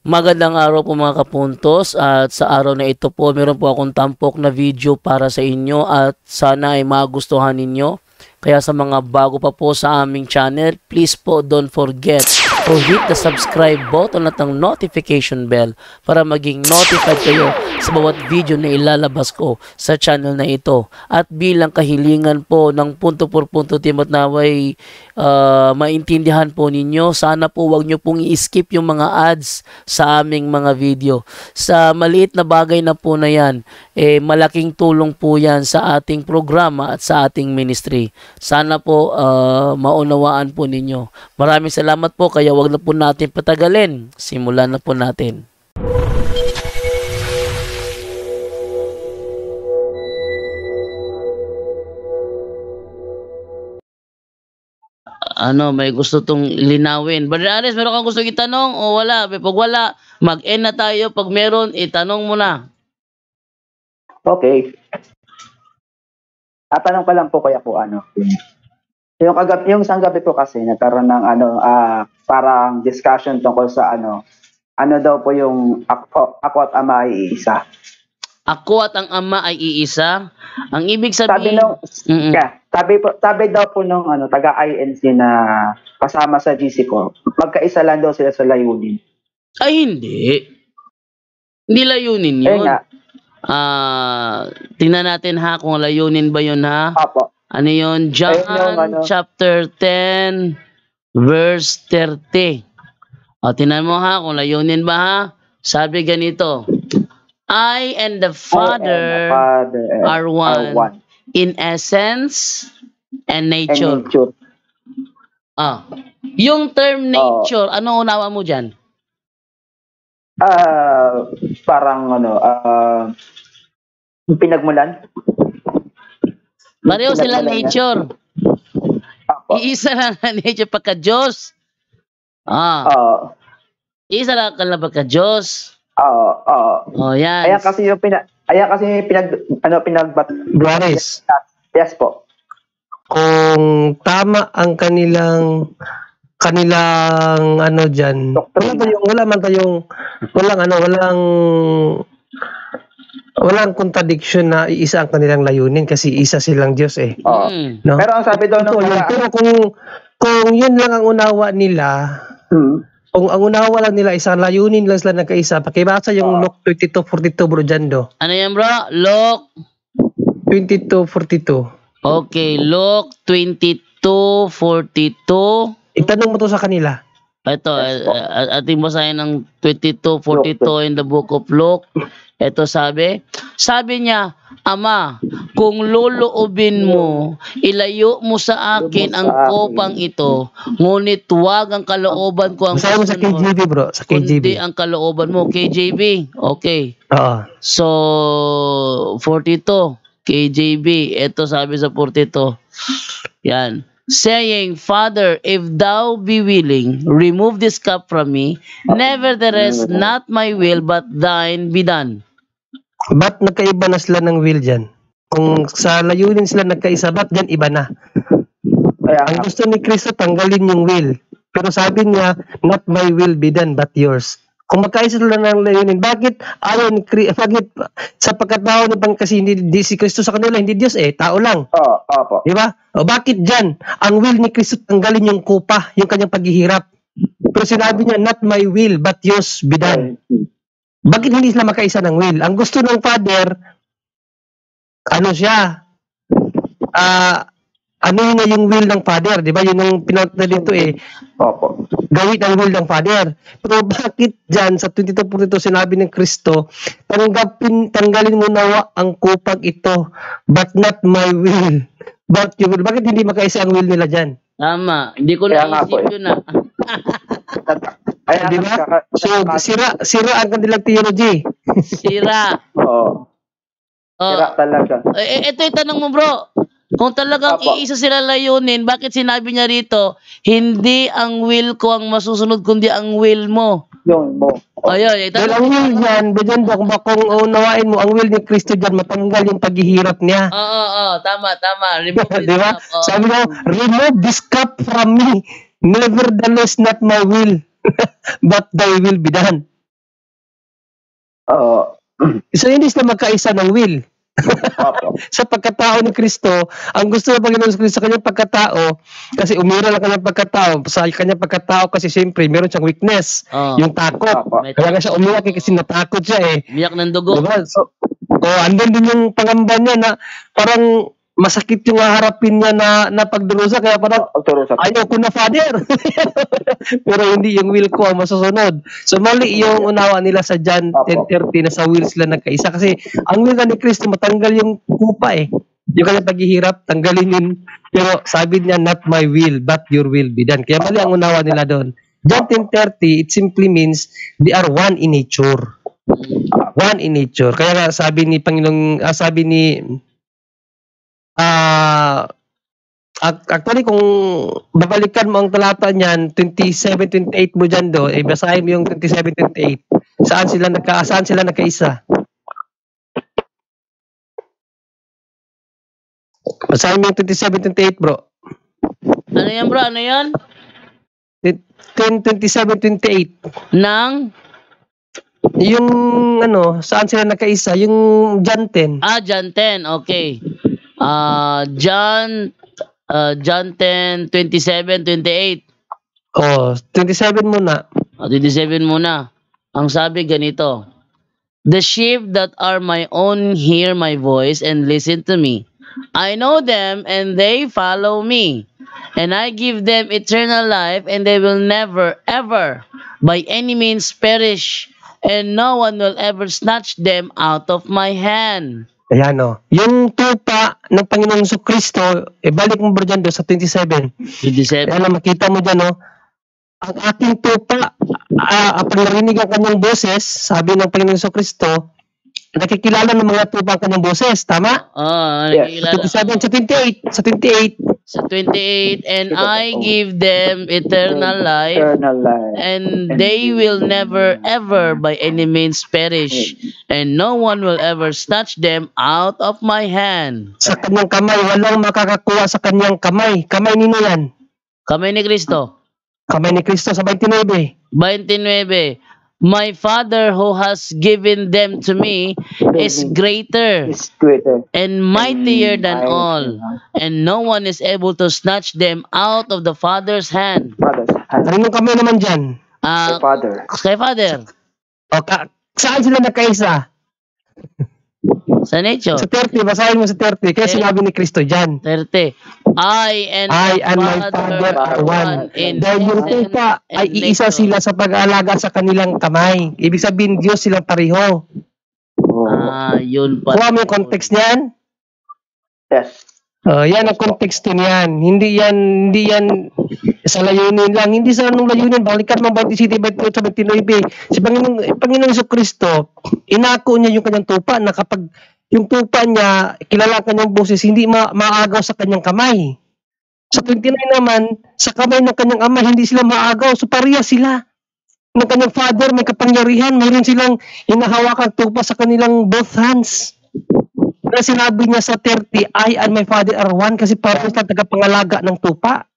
Magandang araw po mga kapuntos, at sa araw na ito po meron po akong tampok na video para sa inyo at sana ay magustuhan ninyo. Kaya sa mga bago pa po sa aming channel, please po don't forget to hit the subscribe button at ang notification bell para maging notified kayo sa bawat video na ilalabas ko sa channel na ito. At bilang kahilingan po ng punto por punto team at naway maintindihan po ninyo, sana po wag nyo pong i-skip yung mga ads sa aming mga video. Sa maliit na bagay na po na yan, malaking tulong po yan sa ating programa at sa ating ministry. Sana po maunawaan po ninyo. Maraming salamat po, kaya wag na po natin patagalin. Simulan na po natin. May gusto tong linawin. Brother Ares, meron kang gusto itanong o wala? Pag wala, mag-end na tayo. Pag meron, itanong mo na. Okay. Tanong pa lang po kaya po yung isang gabi po kasi nagkaroon ng parang discussion tungkol sa ano daw po yung ako at ama ay iisa. Ako at ang ama ay iisa. Ang ibig sabihin, sabi daw po nung taga-INC na kasama sa GC ko, magkaisa lang daw sila sa layunin. Ay hindi. Hindi layunin yun. Tingnan natin ha kung layunin ba yun ha. Apo. Ano yun? John chapter 10 verse 30. Tingnan mo ha kung layunin ba ha. Sabi ganito, I and the Father are one in essence and nature. Yung term nature, ano unawa mo dyan? Parang pinagmulan. Pareho silang nature. Iisa lang na nature pagka-Diyos. Iisa lang ka na pagka-Diyos. Yan. Ayan kasi Juarez. Yes po. Kung tama ang kanilang diyan. Walang contradiction na iisa ang kanilang layunin kasi isa silang Diyos eh. No? Pero ang sabi daw pero kung yun lang ang unawa nila, kung ang unawa lang nila isang layunin lang sila nagkaisa, pakibasa yung Luke 22:42 bro Jando. Ano yan bro? Luke 22:42. Okay, Luke 22:42. Itanong mo to sa kanila. Ito, ating basahin ng 22:42 in the book of Luke. Ito sabi niya, Ama, kung loloobin mo, ilayo mo sa akin ang kopang ito, ngunit huwag ang kalooban ko ang masahin mo sa KJV bro, sa KJV. Kundi ang kalooban mo, KJV. Okay. So, 42, KJV. Ito sabi sa 42. Yan. Saying, Father, if thou be willing, remove this cup from me. Nevertheless, not my will, but thine be done. Ba't nagkaiba na sila ng will dyan? Kung sa layunin sila nagkaisa, ba't dyan iba na? Ang gusto ni Kristo, tanggalin yung will. Pero sabi niya, not my will be done, but yours. Kung magkaisa sila ng layunin, bakit ayaw ni Kristo, bakit sa pagkatao ni kasi hindi si Kristo sa kanila, hindi Diyos tao lang. Opo. Diba? O bakit dyan? Ang will ni Kristo, tanggalin yung kupa, yung kanyang paghihirap. Pero sinabi niya, not my will, but yours be done. Bakit hindi sila magkaisa ng will? Ang gusto ng Father, ano yun yung will ng Father, di ba? Yun yung pinatna dito Opo. Gawin ang will ng Father. Pero bakit dyan, sa 22:42 sinabi ng Kristo, tanggalin mo nawa ang kupag ito, but not my will, but your will. Bakit hindi magkaisa ang will nila dyan? Tama. Hindi ko naisip yun na. Di ba? So, sira ang kanilang theology. Sira. Sira talaga. Ito yung tanong mo bro. Kung talagang iisa sila layunin, bakit sinabi niya rito, hindi ang will ko ang masusunod, kundi ang will mo? Yung mo. Ayun. Well, ang will yan, kung unawain mo, ang will ni Kristo dyan, matanggal yung paghihirap niya. Tama. Remove this diba? cup. Sabi mo, remove this cup from me. Nevertheless, not my will, but thy will be done. Oo. So, hindi sila magkaisa ng will. Opo. Sa pagkatao ni Kristo, ang gusto ng Panginoon Kristo sa kanyang pagkatao, kasi umira lang kanyang pagkatao, sa kanyang pagkatao kasi siyempre meron siyang weakness, yung takot. Opo. Kaya nga siya umiyak kasi natakot siya eh. Biyak ng dugo. Diba? So, andun din yung pangamba niya na parang masakit yung haharapin niya na pagdurusa, kaya parang ayaw ko na, Father. Pero hindi yung will ko ang masusunod. So mali yung unawa nila sa John 10:30 na sa will sila nagkaisa. Kasi ang will ni Kristo matanggal yung kupa eh. Yung kanya paghihirap, tanggalin yun. Pero sabi niya, not my will, but your will be done. Kaya mali ang unawa nila doon. John 10:30, it simply means they are one in nature. One in nature. Kaya nga sabi ni Panginoong, sabi ni actually kung babalikan mo ang talata niyan 27-28 mo dyan do, basahin mo yung 27-28. Saan sila nagkaisa? Basahin mo yung 27-28 bro. Ano yan bro? Ano yan? 27-28 Nang? yung saan sila nagkaisa? Yung John 10. John 10. Okay. John 10, 27, 28. 27 muna. 27 muna. Ang sabi ganito. The sheep that are my own hear my voice and listen to me. I know them and they follow me. And I give them eternal life and they will never, ever, by any means perish. And no one will ever snatch them out of my hand. Ayan yung tupa ng Panginoong Kristo, balik mo bro dyan sa 27. 27. Ayan makita mo dyan ang ating tupa, pag narinig ang kanyang boses, sabi ng Panginoong Kristo, nakikilala ng mga tupa ang kanyang boses, tama? Nakikilala. 27, sa 28. Sa 28, and I give them eternal life, and they will never ever by any means perish, and no one will ever snatch them out of my hand. Sa kanyang kamay, walang makakakuha sa kanyang kamay. Kamay nino yan? Kamay ni Kristo. Kamay ni Kristo sa 29. 29. My Father who has given them to me is greater and mightier than all, and no one is able to snatch them out of the Father's hand. Anong kamay naman dyan? Kay Father. Saan sila nagkaisa? Sa nature. Sa 30, basahin mo sa 30. Kaya sinabi ni Kristo dyan. 30. I and my Father are one. Dahil yung tupa ay iisa sila sa pag-aalaga sa kanilang kamay. Ibig sabihin, Diyos silang pareho. Yun pa. Kuha mo yung context niyan? Yes. Yan ang konteksto niyan. Hindi yan sa layunin lang. Hindi sa anong layunin. Balikan mo 27, 29. Si Panginoong Kristo, inako niya yung kanyang tupa na kapag yung tupa niya, kilala kanyang boses, hindi maagaw sa kanyang kamay. Sa 29 naman, sa kamay ng kanyang ama, hindi sila maagaw. So pareha sila. Ng kanyang Father, may kapangyarihan. Mayroon silang hinahawakan tupa sa kanilang both hands. Na sinabi niya sa 30, I and my Father are one kasi parehas lang tagapangalaga ng tupa.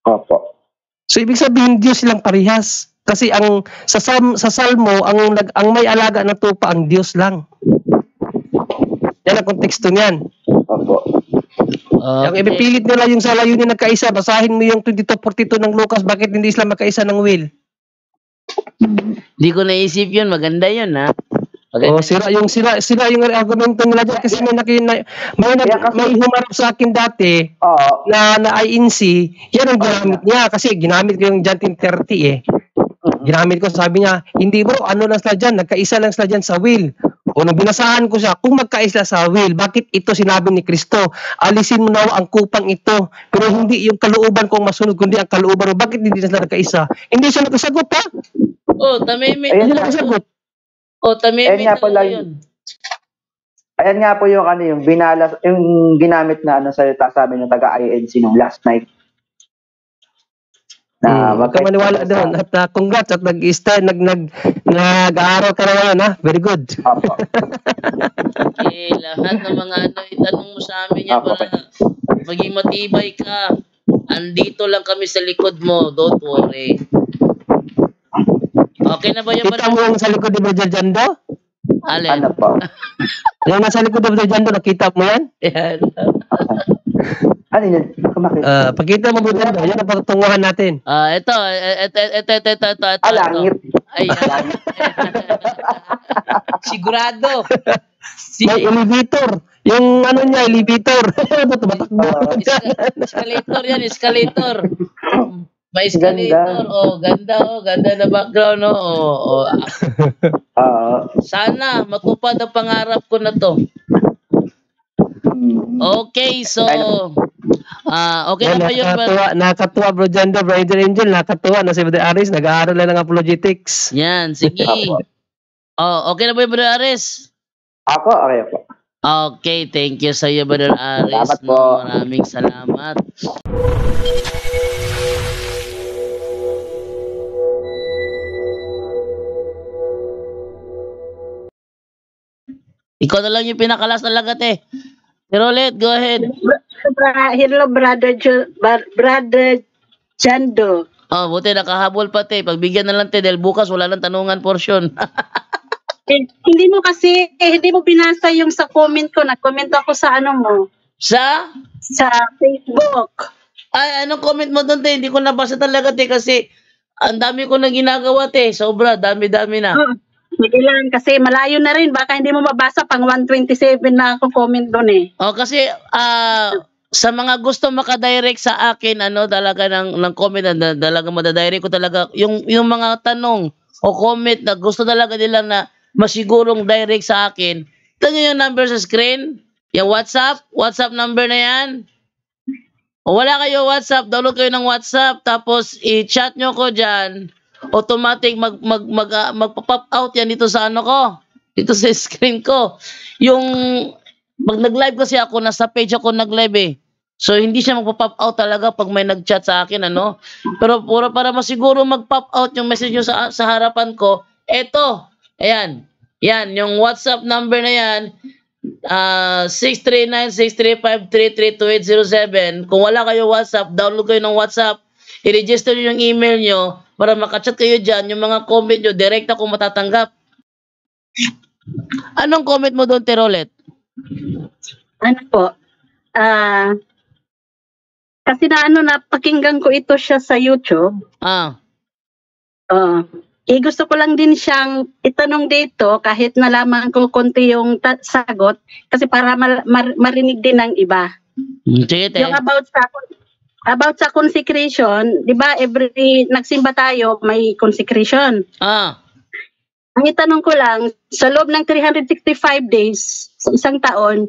Opo. So ibig sabihin Diyos silang parehas. Kasi sa Salmo, ang may alaga ng tupa ang Diyos lang. Yan ang konteksto niyan. Opo. Yung ipipilit nila yung sa layunin nagkaisa, basahin mo yung 22:42 ng Lucas, bakit hindi sila magkaisa ng will? Di ko naisip yun, maganda yun ha. Sira yung argumento nila dyan kasi may humarap sa akin dati na INC, yan ang ginamit niya kasi ginamit ko yung John 10:30 Ginamit ko, sabi niya, hindi bro, lang sila dyan, nagkaisa lang sila dyan sa will. O nung binasahan ko siya, kung magkaisa sa will, bakit ito sinabi ni Kristo? Alisin mo na ang kupang ito, pero hindi yung kalooban kong masunod, kundi ang kalooban mo. Bakit hindi sila nagkaisa? Hindi siya nagkasagot ha? Tamimik. Hindi nagkasagot. Tamimik na yun. Ayan nga po yung binalas, yung ginamit na salita sa amin ng taga-INC nung last night. Huwag ka maniwala doon. At congrats at nag-aaral ka na ngayon ha. Very good. Okay, lahat ng mga itanong mo sa amin yan para maging matibay ka. Andito lang kami sa likod mo. Don't worry. Okay na ba yan? Kita mo yung sa likod ni Brother Jando? Alin? Ano po? Yung nasa likod ng Brother Jando, nakita mo yan? Yan. Ano yun? Kumakita. Pagkita mo Brother Jando, yan ang patutunguhan natin. Ito. Langit. Ayan. Sigurado. May elevator. Yung ano niya, elevator. Tumatakbo. Escalator yan, escalator. May escalator. Ganda na background, no? Sana matupad ang pangarap ko na to. Okay, so okay na ba yun? Nakakatuwa, Bro Jando, Brother Angel, nakakatuwa na si Brother Aris, nag-aaral na ng apologetics. Yan, sige. Okay na ba yun, Brother Aris? Ako, okay po. Okay, thank you sa iyo, Brother Aris. Salamat po. Maraming salamat. Ikaw na lang yung pinakalas talaga, te. Pero go ahead. Hello, Brother Jando. Buti nakahabol pa, te. Pagbigyan na lang, te, dahil bukas wala nang tanungan portion. Hindi mo binasa yung sa comment ko. Nag-comment ako sa ano mo. Sa Facebook. Ay, anong comment mo doon, te? Hindi ko nabasa talaga, te, kasi ang dami ko na ginagawa, te. Sobra, dami-dami na. Ilan kasi malayo na rin. Baka hindi mo mabasa, pang 127 na ako comment doon eh. Kasi sa mga gusto makadirect sa akin, talaga ng comment, talaga madadirect ko talaga. Yung mga tanong o comment na gusto talaga nila na masigurong direct sa akin. Ito nyo yung number sa screen. Yung WhatsApp number na yan. O wala kayo WhatsApp, download kayo ng WhatsApp, tapos i-chat nyo ko dyan. Automatic magpa-pop out yan dito sa dito sa screen ko. Yung pag nag-live kasi ako, nasa page ako nag-live eh. So hindi siya magpa-pop out talaga pag may nag-chat sa akin, Pero para masiguro mag-pop out yung message nyo sa harapan ko, eto, ayan. Yan, yung WhatsApp number na yan, 639-635-332-807. Kung wala kayo WhatsApp, download kayo ng WhatsApp, i-register nyo yung email nyo para makachat kayo dyan. Yung mga comment nyo, direct ako matatanggap. Anong comment mo doon, Terolet? Ano po? Kasi napakinggan ko ito siya sa YouTube. Gusto ko lang din siyang itanong dito kahit nalaman ko konti yung sagot kasi para marinig din ng iba. Sige, te. Yung about sa consecration, 'di ba every nagsimba tayo may consecration. Ang itanong ko lang, sa loob ng 365 days sa isang taon,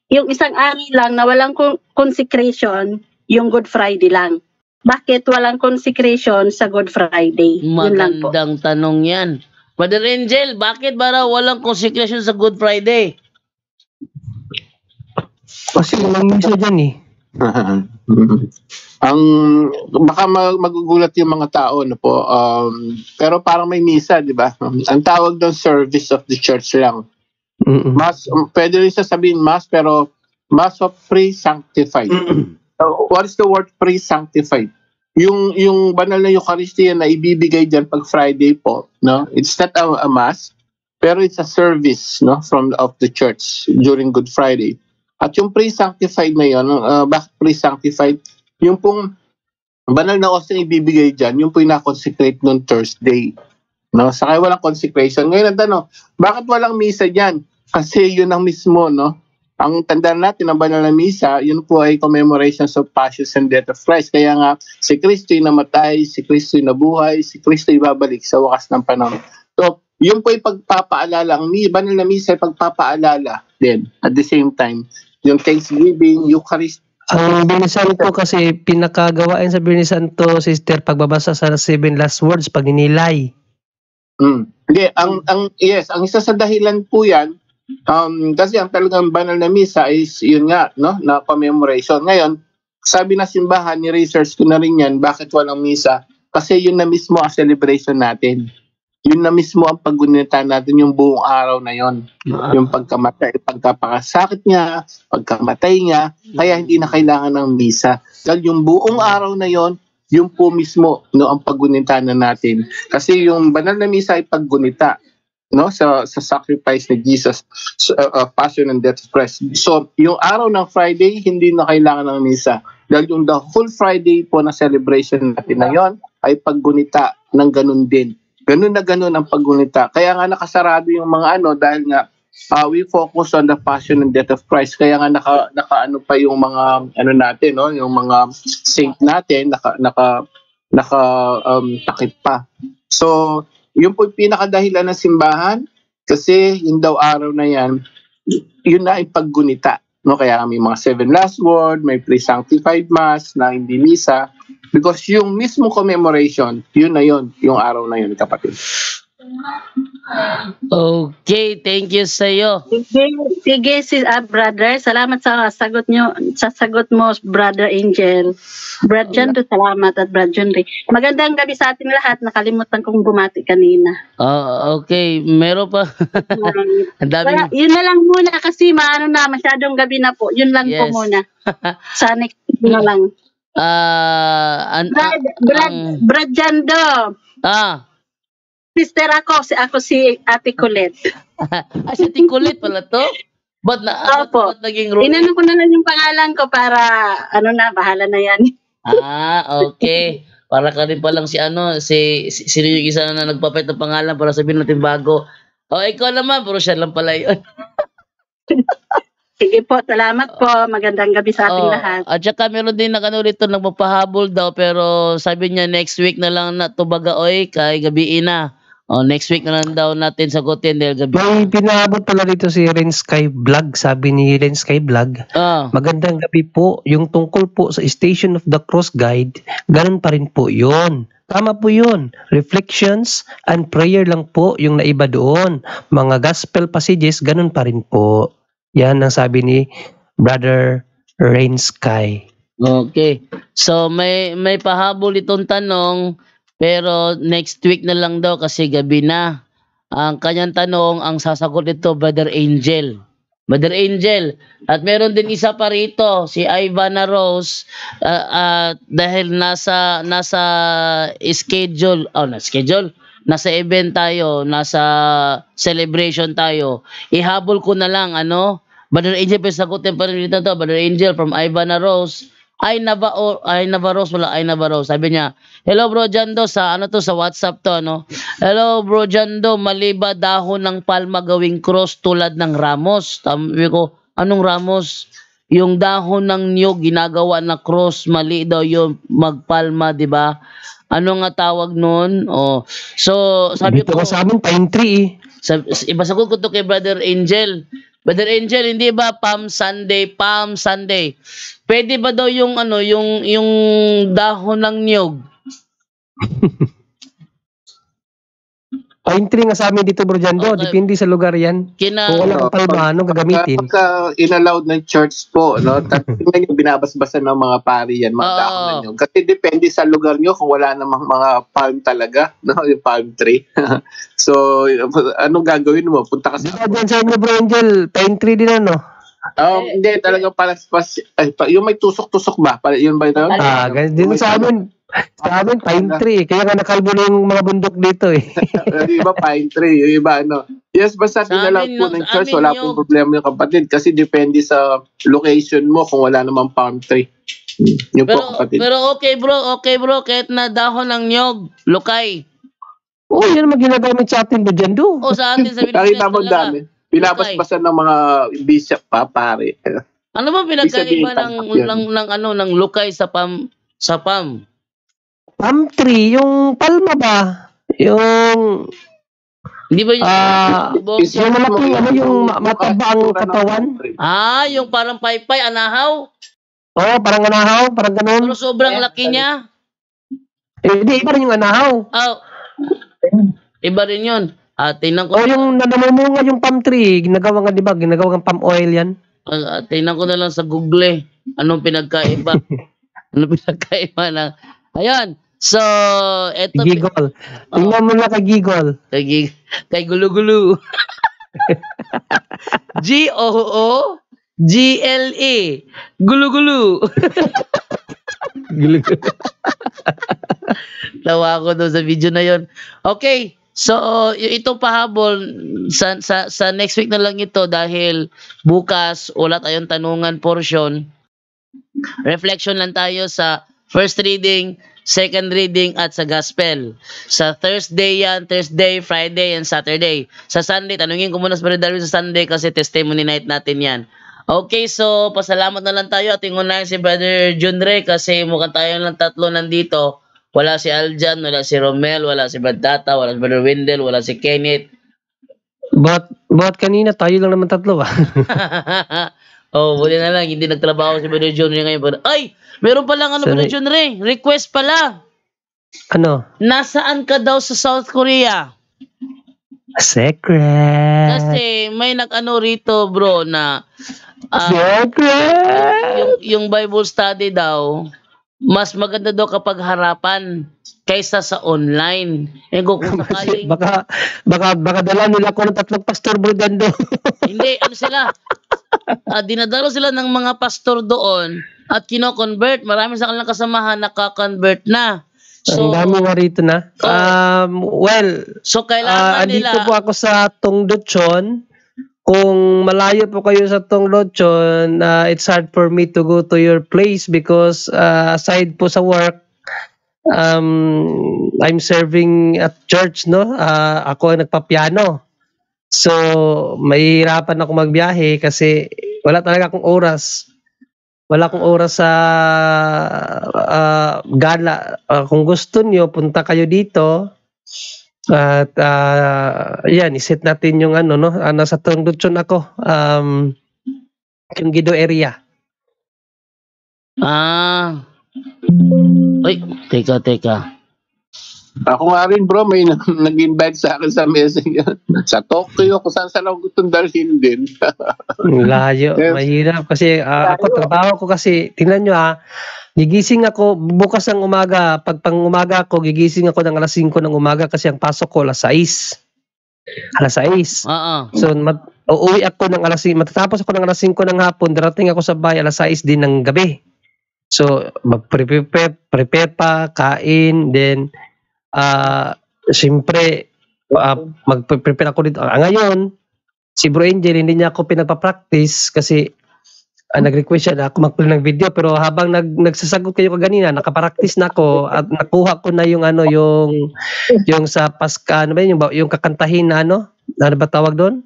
yung isang ari lang na walang consecration, yung Good Friday lang. Bakit walang consecration sa Good Friday? Magandang tanong yan. Brother Angel, bakit ba raw walang consecration sa Good Friday? Kasi walang misa dyan eh. Baka magugulat yung mga tao, pero parang may misa, di ba? Ang tawag doon, service of the church lang. Mass, pwede rin sasabihin mass, pero mass of pre-sanctified. What is the word pre-sanctified? Yung banal na Eucharistia na ibibigay dyan pag Friday po, it's not a mass, pero it's a service, of the church during Good Friday. At yung pre-sanctified na yun, bakit pre-sanctified? Yung pong banal na oseng ibibigay dyan, yung pong na-consecrate noong Thursday. Saka walang consecration. Ngayon ang tanong, bakit walang misa dyan? Kasi yun ang mismo, ang tandaan natin ng banal na misa, yun po ay commemorations of passions and death of Christ. Kaya nga, si Kristo'y namatay, si Kristo'y nabuhay, si Kristo'y babalik sa wakas ng panahon. So, yun po ay pagpapaalala. Ang banal na misa ay pagpapaalala din at the same time. Yung Thanksgiving, Eucharist. Ang binisan ko kasi pinakagawain sa binisan to, sister, pagbabasa sa 7 last words, pagninilay. Hindi, ang isa sa dahilan po yan, kasi ang talagang banal na misa is yun nga, na commemoration. Ngayon, sabi na simbahan, ni-research ko na rin yan, bakit walang misa? Kasi yun na mismo ang celebration natin. Yun na mismo ang paggunita natin yung buong araw na yon. Yung pagkamatay, pagkapakasakit niya, pagkamatay niya, kaya hindi na kailangan ng misa. Dahil yung buong araw na yon, yung po mismo no ang paggunita na natin. Kasi yung banal na misa ay paggunita no sa sacrifice ni Jesus, passion and death of Christ. So yung araw ng Friday hindi na kailangan ng misa dahil yung the whole Friday po na celebration natin na yon ay paggunita ng ganun din. Ganun na ganun ang paggunita. Kaya nga nakasarado yung mga dahil nga we focus on the passion and death of Christ. Kaya nga naka pa yung mga natin no, yung mga saint natin takip pa. So yun po yung pinakadahilan ng simbahan kasi yung daw araw na yan, yun na ay paggunita. No? Kaya may mga 7 last word, may pre-sanctified mass na hindi misa. Because yung mismo commemoration, yun na yun, yung araw na yun, kapatid. Okay, thank you sa'yo. Sige, brother. Salamat sa sagot mo, Brother Angel. Brad John, salamat at Brad John Ray. Magandang gabi sa ating lahat. Nakalimutan kong bumati kanina. Okay. Meron pa. Ang daming... Yun na lang muna kasi masyadong gabi na po. Yun lang po muna. Sa next na lang. Brad John do. Sister ako si Ate Colette. Si Ate Colette pala to? Ba't naging role? Inano ko na lang yung pangalan ko para bahala na yan. Okay. Para ka rin palang sino yung isa na nagpapait ng pangalan para sabihin natin bago. Ikaw naman, pero siya lang pala yun. Sige po, salamat po. Magandang gabi sa ating lahat. At saka meron din rito nagpapahabol daw pero sabi niya next week na lang na tubaga kay gabiin na. Next week na lang daw natin sagutin dahil gabi. May pinaabot pala dito si Ren Sky Vlog. Sabi ni Ren Sky Vlog, magandang gabi po. Yung tungkol po sa Station of the Cross Guide, ganun pa rin po yun. Tama po yun. Reflections and prayer lang po yung naiba doon. Mga gospel passages, ganun pa rin po. Yan ang sabi ni Brother Rain Sky. Okay. So may pahabol itong tanong pero next week na lang daw kasi gabi na. Ang kanyang tanong, ang sasagot nito Brother Angel. Brother Angel. At meron din isa pa rito, si Ivana Rose dahil nasa schedule, nasa event tayo, nasa celebration tayo. Ihabol ko na lang Brother Angel, sagutin pa rin dito to. Brother Angel from Ivana Rose. Ay Navarros. Sabi niya, hello bro Jando, sa sa WhatsApp to Hello bro Jando, mali ba dahon ng palma gawing cross tulad ng ramos? Sabi ko, anong ramos? Yung dahon ng niyog ginagawa na cross, mali daw yung magpalma, di ba? Ano nga tawag noon? So sabi ko sa amin pine tree. Ibasagot ko to kay Brother Angel. Brother Angel, hindi ba Palm Sunday? Pwede ba daw yung yung dahon ng niyog? Pine tree nga sa amin dito, Bro Jando. Okay. Depende sa lugar yan. Kung wala kang palma, gagamitin? Pagka in-allowed ng church po, tingnan nyo, binabasbasan ng mga pari yan, mga dahon na nyo. Kasi depende sa lugar nyo kung wala namang mga palm talaga, yung palm tree. So, anong gagawin mo? Punta ka sa... Diyan sa inyo, Bro Angel, pine tree din hindi, talagang palaspas. Yung may tusok-tusok ba? Yun ba yun? Ganyan din sa amin. Sa amin, pine tree. Kaya nga nakalbo na yung mga bundok dito Yung iba, pine tree. Yung iba, Yes, basta tinalaw po ng church. Wala pong problema yung kapatid. Kasi depende sa location mo kung wala namang palm tree. Yung po, kapatid. Pero okay bro. Kahit na dahon ng nyog, lukay. Yan naman ginagamit sa atin ba dyan do? Sa atin sa Pilipinas talaga. Nakita mo dami. Pinabasbasan ng mga bishop pa, pare. Ano ba pinagkaiba ng lukay sa pam? Palm tree, yung palma ba? Yung... Hindi ba yung malaking yung mataba ang katawan? Yung parang paypay, anahaw? Parang anahaw, parang ganun. Pero sobrang laki niya. Hindi, iba rin yung anahaw. Iba rin yun. Tingnan ko. Yung namumunga yung palm tree, ginagawa nga, di ba? Ginagawa ng palm oil yan. Tingnan ko na lang sa Google anong pinagkaiba. Ayan. So, eto. Gigol. Tingnan mo na kay Gigol. Kay Gulu-Gulu. G-O-O-G-L-E. Gulu-Gulu. Tawa ako doon sa video na yon. Okay. So, itong pahabol, sa next week na lang ito dahil bukas wala tayong tanungan portion. Reflection lang tayo sa first reading, second reading at sa gospel. Sa Thursday yan, Thursday, Friday, and Saturday. Sa Sunday, tanungin ko muna sa Brother Darwin sa Sunday kasi testimony night natin yan. Okay, so pasalamat na lang tayo at ingunahin si Brother John Ray kasi mukhang tayo lang tatlo nandito. Wala si Aljan, wala si Romel, wala si Brad Tata, wala si Brother Wendell, wala si Kenneth. But kanina tayo lang naman tatlo ba? Oh, buti na lang, hindi nagtrabaho si Brother John Ray ngayon. Ay, meron pa lang Brother John Ray. Request pala. Ano? Nasaan ka daw sa South Korea? Secret. Kasi may rito bro na secret. Yung Bible study daw, mas maganda daw kapag harapan kaysa sa online. Kung sakaling... baka dala nila ko ng 3 pastor bro dando. Hindi, sila? Dinadalo sila ng mga pastor doon at kino-convert. Marami sa kanilang kasamahan naka-convert na. So, ang dami nga rito na. So kailangan nila... Andito po ako sa Tongdochon. Kung malayo po kayo sa Tongdochon, it's hard for me to go to your place because aside po sa work, I'm serving at church, no? Ako ang nagpapiano. So, mahihirapan ako magbiyahe kasi wala talaga akong oras. Wala akong oras sa gala. Kung gusto nyo, punta kayo dito. At yan, iset natin yung nasa Tongdochon ako. Yung Gido area. Uy, teka. Ako nga rin bro, may nag-invite sa akin sa messenger. Sa Tokyo, kung saan ako gustong dalhin din. Layo, mahirap. Kasi ako, trabaho ko kasi, tingnan nyo gigising ako, bukas ng umaga, pag pang-umaga ako, gigising ako ng alas 5 ng umaga kasi ang pasok ko alas 6. Alas 6. So, uuwi ako ng alas 5, matatapos ako ng alas 5 ng hapon, darating ako sa bahay alas 6 din ng gabi. So, prepare pa, kain, then, siyempre, mag-prepare ako dito. Ngayon, si Bro Angel, hindi niya ako pinagpa-practice kasi nag-request siya na ako mag-play ng video pero habang nagsasagot kayo kaganina, nakapractice na ako at nakuha ko na yung yung sa Pascal, yung kakantahin na ano ba tawag doon?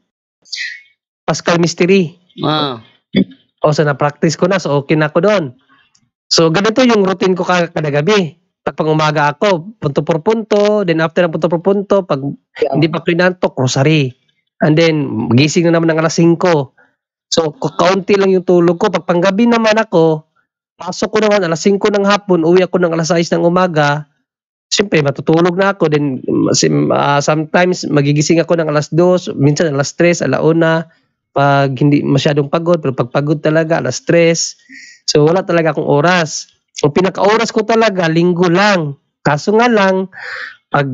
Pascal Mystery. O so na-practice ko na, so okay na ako doon. So ganito yung routine ko kada gabi. Pag umaga ako, punto por punto, then after ng punto por punto, pag hindi pa pinantok, rosary. And then, gising na naman ng alas 5. So, kaunti lang yung tulog ko. Pag panggabi naman ako, pasok ko naman alas 5 ng hapon, uwi ako ng alas 6 ng umaga, siyempre, matutulog na ako. Then, sometimes, magigising ako ng alas 2, minsan alas 3, alauna, pag hindi masyadong pagod, pero pag pagod talaga, alas 3. So, wala talaga akong oras. Ang pinaka-oras ko talaga, linggo lang. Kaso nga lang, pag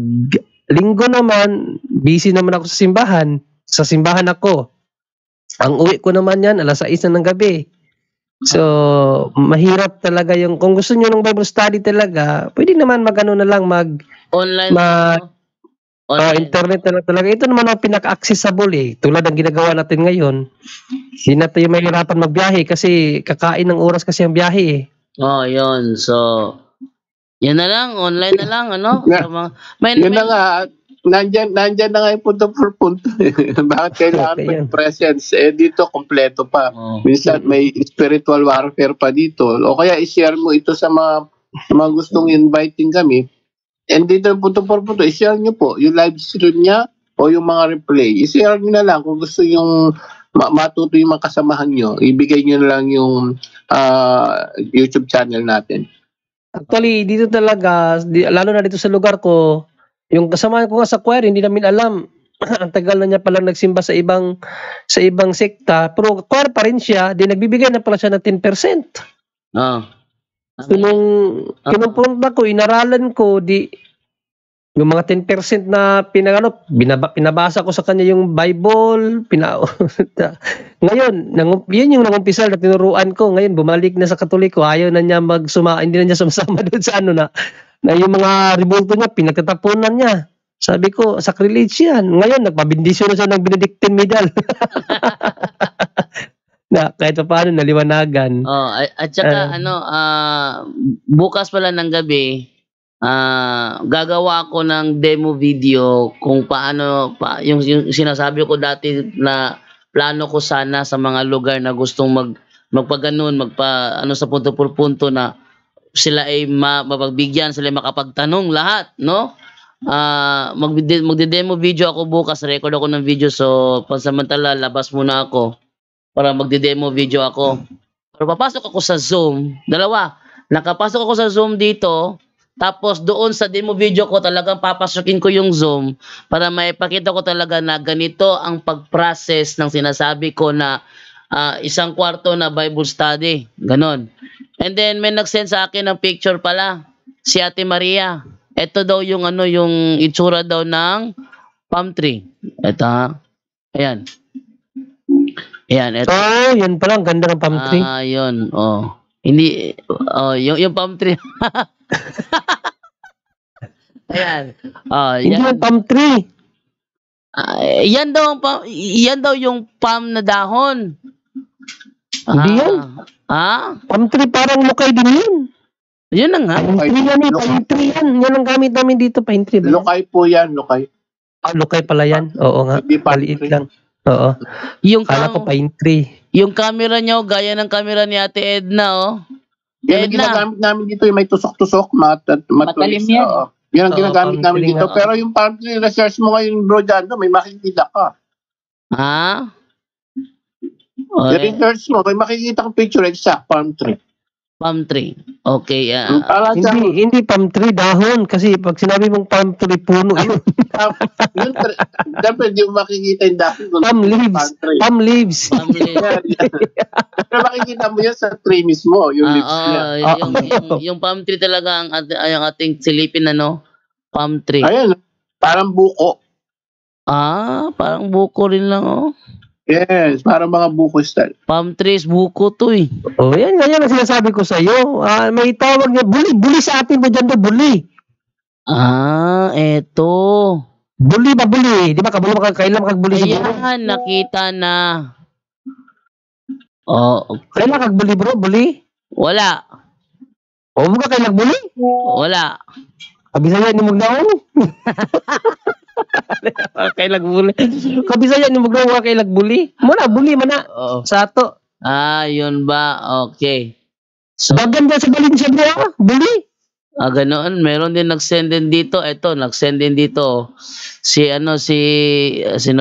linggo naman, busy naman ako sa simbahan. Sa simbahan ako. Ang uwi ko naman yan, alas 6 na ng gabi. So, mahirap talaga yung, kung gusto nyo ng Bible study talaga, pwede naman mag-ano na lang, online. Internet na lang talaga. Ito naman ang pinaka-accessible tulad ng ginagawa natin ngayon. Hindi na tayo mahirapan magbiyahe kasi kakain ng oras kasi ang biyahe yun. So, yan na lang, online na lang, Yun na nga, nandyan na nga yung punto per punto. Bakit kailangan may presence? Dito, kompleto pa. Minsan, may spiritual warfare pa dito. O kaya, i-share mo ito sa mga gustong inviting kami. And dito, punto per punto, i-share nyo po yung live stream niya o yung mga replay. I-share nyo na lang kung gusto yung matuto yung mga kasamahan nyo. Ibigay nyo na lang yung YouTube channel natin. Actually, dito talaga, lalo na dito sa lugar ko, yung kasama ko nga sa choir, hindi namin alam. Ang tagal na niya palang nagsimba sa ibang sekta. Pero choir pa rin siya, di nagbibigay na pala siya ng 10%. So nung kinupunta ko, inaralan ko, Yung mga 10% na pinabasa ko sa kanya yung Bible, ngayon, yun yung nangumpisal na tinuruan ko. Ngayon, bumalik na sa Katoliko, ayaw na niya hindi na niya sumasama doon sa na yung mga ribulto niya, pinagtatapunan niya. Sabi ko, sacrilege yan. Ngayon, nagpabindisyon na siya ng Benedictine medal. Na kahit pa paano, naliwanagan. At saka, bukas pala ng gabi, gagawa ako ng demo video kung paano yung sinasabi ko dati na plano ko sana sa mga lugar na gustong magpaganon sa punto por punto na sila ay mapagbigyan, sila ay makapagtanong lahat, no? Magde-demo video ako bukas, record ako ng video, so pansamantala labas muna ako para magde-demo video ako. Pero papasok ako sa Zoom, nakapasok ako sa Zoom dito. Tapos doon sa demo video ko talagang papasukin ko yung Zoom para maipakita ko talaga na ganito ang pag-process ng sinasabi ko na 1 kwarto na Bible study. Ganon. And then may nag-send sa akin ng picture pala, si Ate Maria. Ito daw yung yung itsura daw ng palm tree. Ito ha. Ayan. Ayan. Ito. Yan pala. Ang ganda ng palm tree. Yun. Hindi, yung palm tree. Ayan. Hindi yung palm tree. Yan daw yung palm na dahon. Hindi yan. Palm tree parang lukay din yun. Yun na nga. Palm tree yan. Yan ang gamit namin dito, pine tree. Lukay po yan, lukay. Lukay pala yan. Oo nga. Maliit lang. Oo. Kala ko pine tree. Yung camera nyo, gaya ng camera ni Ate Edna, Yan ang ginagamit namin dito, yung may tusok-tusok, matalim yan. Yan ang ginagamit namin dito. Pero yung palm tree, research mo ngayon, bro, dyan, may makikita ka. I-research mo, may makikita kang picture, exact palm tree. Palm tree. Okay. Hindi palm tree, dahon. Kasi pag sinabi mong palm tree, puno yun. Dapat hindi mo makikita yung dahon. Palm leaves. Pero makikita mo yan sa tree mismo, yung leaves niya. Yung palm tree talaga ang ating silipin, palm tree. Ayan, parang buko. Parang buko rin lang, Yes, parang mga buko style. Palm trees, buko to eh. Yan ang sinasabi ko sa iyo. May tawag niya, buli sa atin mo dyan to, buli. Eto. Buli ba buli? Di ba kailan makagbuli sa buko? Ayan, nakita na. Kailan kagbuli bro, buli? Wala. Buka kailan buli? Wala. Kabisaya ni Mugnaon. Kailag buli. Kabisaya ni Mugnaon kailag buli. Muna buli mana sa ato. Yun ba? Okay. So, dagan sa Valencia bro, buli. Ganoon, meron din nag-send din dito. Ito, nag-send din dito. Sino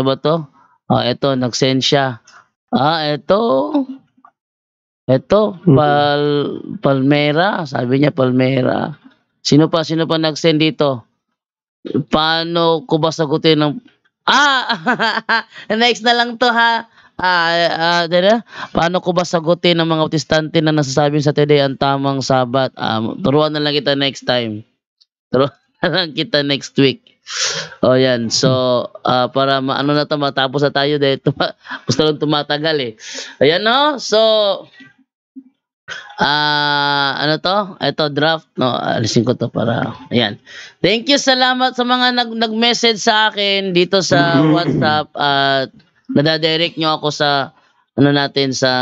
ba to? Ito, nag-send siya. Ito, Palmera. Sabi niya Palmera. Sino pa nag-send dito? Paano ko ba sagutin ng... next na lang to ha. Paano ko ba sagutin ng mga protestante na nasasabing sa today ang tamang sabat? Turuan na lang kita next time. Turuan na lang kita next week. Yan. So, para matapos na tayo dahil gusto lang tumatagal eh. Ayan So, ito draft, alisin ko to para, ayan. Thank you, salamat sa mga nag-message sa akin dito sa WhatsApp at nadadirect nyo ako sa, sa,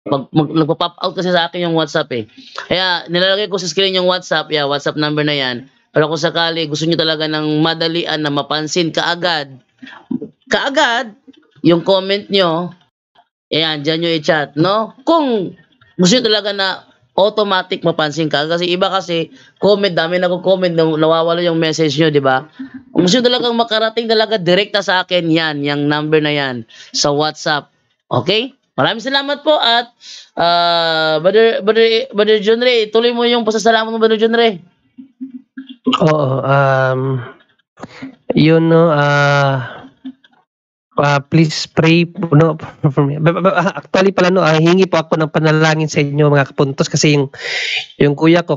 nagpa-pop out kasi sa akin yung WhatsApp eh. Kaya, nilalagay ko sa screen yung WhatsApp, WhatsApp number na yan. Pero kung sakali, gusto nyo talaga ng madalian na mapansin kaagad, yung comment nyo, ayan, dyan nyo i-chat, Kung gusto nyo talaga na automatic mapansin ka. Kasi iba kasi, dami nagko-comment, nawawala yung message nyo, di ba? Kung gusto nyo talagang makarating talaga direkta sa akin, yung number na yan, sa WhatsApp. Okay? Maraming salamat po at, Brother John Ray, tuloy mo yung pasasalamat mo, Brother John Ray. Oo, please pray po, no, for me. Actually pala, no, hingi po ako ng panalangin sa inyo mga kapuntos, kasi yung kuya ko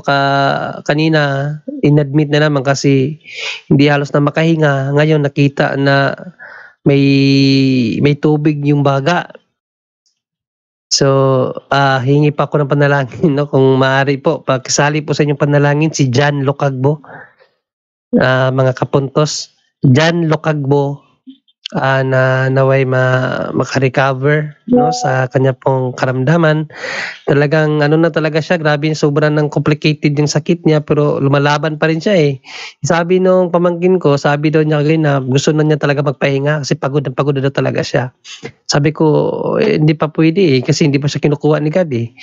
kanina inadmit na naman kasi hindi halos na makahinga. Ngayon nakita na may tubig yung baga. So, hingi pa ako ng panalangin, no, kung maaari po, pakisali po sa inyong panalangin si John Locagbo, mga kapuntos. John Locagbo, na naway makarecover, no, sa kanya pong karamdaman. Talagang na talaga siya, grabe, sobrang ng complicated yung sakit niya, pero lumalaban pa rin siya eh. Sabi nung pamangkin ko, sabi daw niya na gusto na niya talaga magpahinga kasi pagod na daw talaga siya. Sabi ko, hindi pa pwede eh, kasi hindi pa siya kinukuha ni God eh.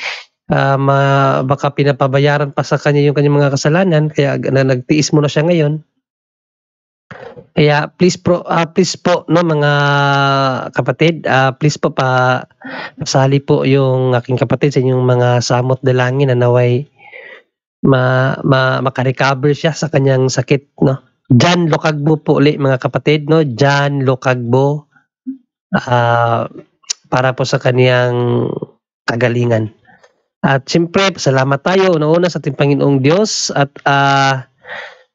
Baka pinapabayaran pa sa kanya yung kanyang mga kasalanan, kaya nagtiis muna siya ngayon. Kaya please po, no, mga kapatid, please po pasali po yung aking kapatid sa inyong mga samot dalangin na naway makarecover siya sa kanyang sakit, no. John Locagbo po ulit mga kapatid, no. John Locagbo, para po sa kaniyang kagalingan. At siyempre, salamat tayo una sa ating Panginoong Diyos at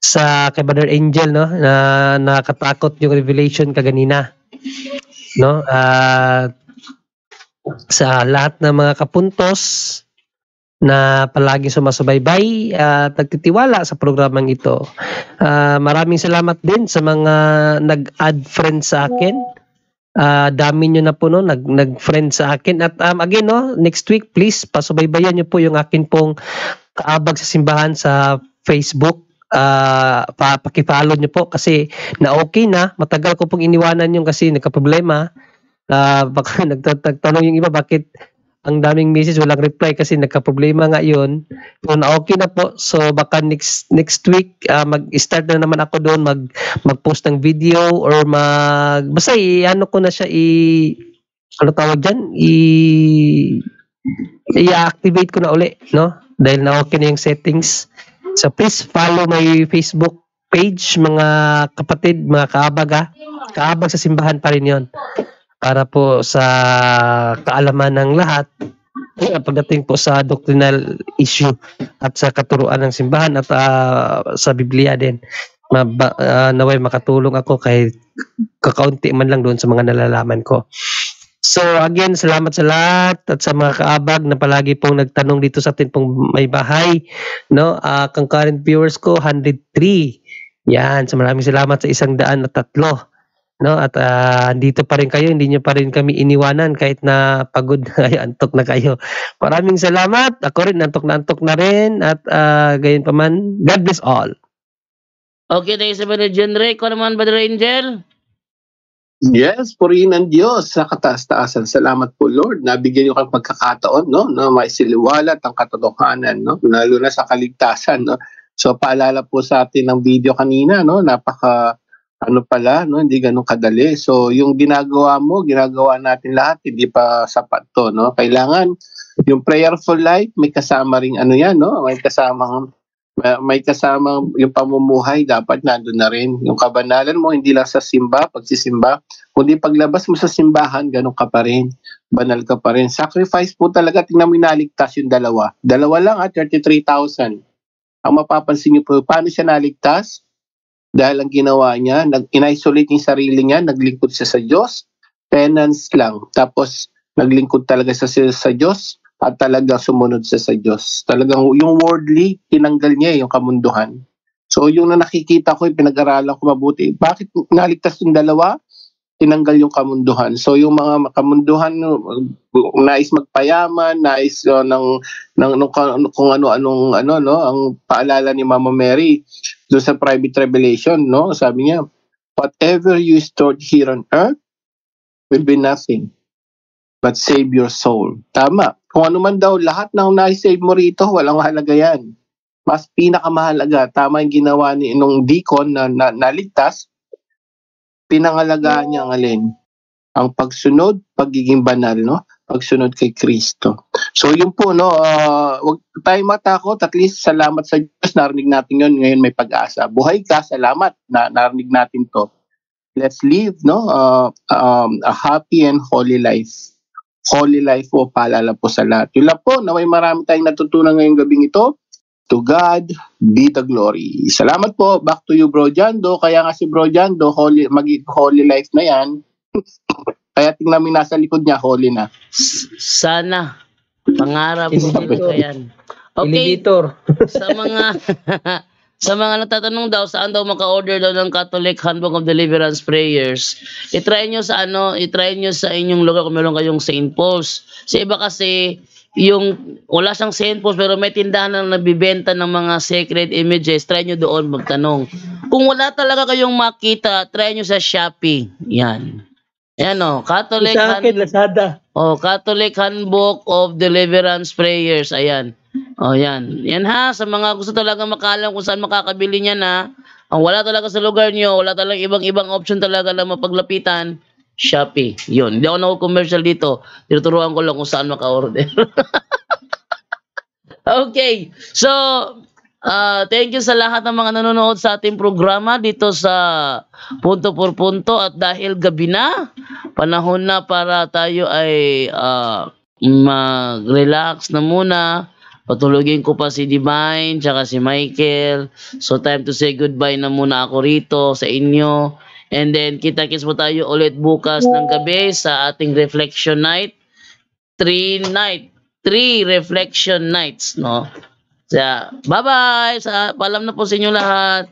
sa kay Brother Angel, no, na nakatakot yung revelation kaganina, no, sa lahat ng mga kapuntos na palagi sumasubaybay at nagtitiwala sa programang ito. Maraming salamat din sa mga nag-add friends sa akin. Dami nyo na po, no, nag-friend sa akin. At again, no, next week please pasubaybayan nyo po yung akin pong kaabag sa simbahan sa Facebook. Paki-follow nyo po kasi na okay na, matagal ko pong iniwanan yung kasi nagka-problema. Baka nagtatanong yung iba bakit ang daming message walang reply kasi nagka-problema nga yun. Pero na okay na po, so baka next week mag-start na naman ako doon, mag-post ng video or basta ano ko na siya ano tawag dyan, i-activate ko na uli, no, dahil na okay na yung settings. So please follow my Facebook page mga kapatid, mga kaabag, kaabag sa simbahan pa rin yon, para po sa kaalaman ng lahat pagdating po sa doctrinal issue at sa katuruan ng simbahan at sa Biblia din. Naway makatulong ako kahit kakaunti man lang doon sa mga nalalaman ko. So again, salamat sa lahat at sa mga kaabag na palagi pong nagtanong dito sa atin pong may bahay, no. Concurrent viewers ko 103. Yan, so maraming salamat sa 103, no. At dito pa rin kayo, hindi niyo pa rin kami iniwanan kahit na pagod na kayo, antok na kayo. Maraming salamat. Ako rin antok na rin at gayon pa man, God bless all. Okay, thank you sa Brother John Ray. Ko naman, Brother Angel. Yes, purihin ang Diyos sa kataas-taasan. Salamat po, Lord. Nabigyan niyo kang pagkakataon, no, na maisiliwalat ang katotohanan, no, lalo na sa kaligtasan, no. So paalala po sa atin ng video kanina, no, napaka pala, no, hindi ganun kadali. So yung ginagawa natin lahat, hindi pa sapat to, no. Kailangan yung prayerful life, may kasama ring yan, no, may kasamang yung pamumuhay, dapat nandun na rin. Yung kabanalan mo, hindi lang sa pagsisimba, kundi paglabas mo sa simbahan, ganun ka pa rin. Banal ka pa rin. Sacrifice po talaga. Tingnan mo naligtas yung dalawa. Dalawa lang 33,000. Ang mapapansin niyo po, paano siya naligtas? Dahil ang ginawa niya, in-isolate yung sarili niya, naglingkod siya sa Diyos, penance lang. Tapos, naglingkod talaga siya sa Diyos, at talagang sumunod siya sa Diyos. Talagang yung worldly, tinanggal niya yung kamunduhan. So yung nakikita ko, pinag-aralan ko mabuti, bakit naligtas yung dalawa? Tinanggal yung kamunduhan. So yung mga kamunduhan, nais magpayaman, nais kung ano-anong no, ang paalala ni Mama Mary doon sa private revelation, no, sabi niya, whatever you stored here on earth will be nothing but save your soul. Tama. Kung ano man daw, lahat ng na-save mo rito, walang halaga yan. Mas pinakamahalaga, tama yung ginawa ni nung deacon na naligtas, pinangalagaan niya ang alin? Ang pagsunod, pagiging banal, no? Pagsunod kay Kristo. So yun po, no, wag tayong matakot, at least salamat sa Diyos, narinig natin yun, ngayon may pag-asa. Buhay ka, salamat na narinig natin to. let's live, no? A happy and holy life. Holy life po, paalala po sa lahat. Yun lang po, naway marami tayong natutunan ngayong gabing ito. To God be the glory. Salamat po. Back to you, Bro Jando. Kaya nga si Bro Jando, holy life na yan. Kaya tingnan mo nasa likod niya, holy na. Sana. Pangarap ko talaga yan. Okay. Sa mga nagtatanong daw, saan daw maka-order daw ng Catholic Handbook of Deliverance Prayers, i-try nyo sa inyong lugar kung meron kayong St. Paul's. Sa iba kasi, yung wala siyang St. Paul's pero may tindahan na nagbibenta ng mga sacred images, try nyo doon magtanong. Kung wala talaga kayong makita, try nyo sa Shopee. Yan. Yan o, Catholic Handbook of Deliverance Prayers. Ayan. O yan. Yan ha, sa mga gusto talaga makalam kung saan makakabili niya na, ang wala talaga sa lugar nyo, wala talaga ibang option talaga na mapaglapitan, Shopee. Yun. Hindi ako na-commercial dito. Tinuturuan ko lang kung saan maka-order. Okay. So, thank you sa lahat ng mga nanonood sa ating programa dito sa Punto por Punto. At dahil gabi na, panahon na para tayo ay mag-relax na muna. Patulogin ko pa si Divine tsaka si Michael. So time to say goodbye na muna ako rito sa inyo. And then kita-kits po tayo ulit bukas ng gabi sa ating reflection night. 3 reflection nights, no? So, bye-bye. Paalam na po sa inyo lahat.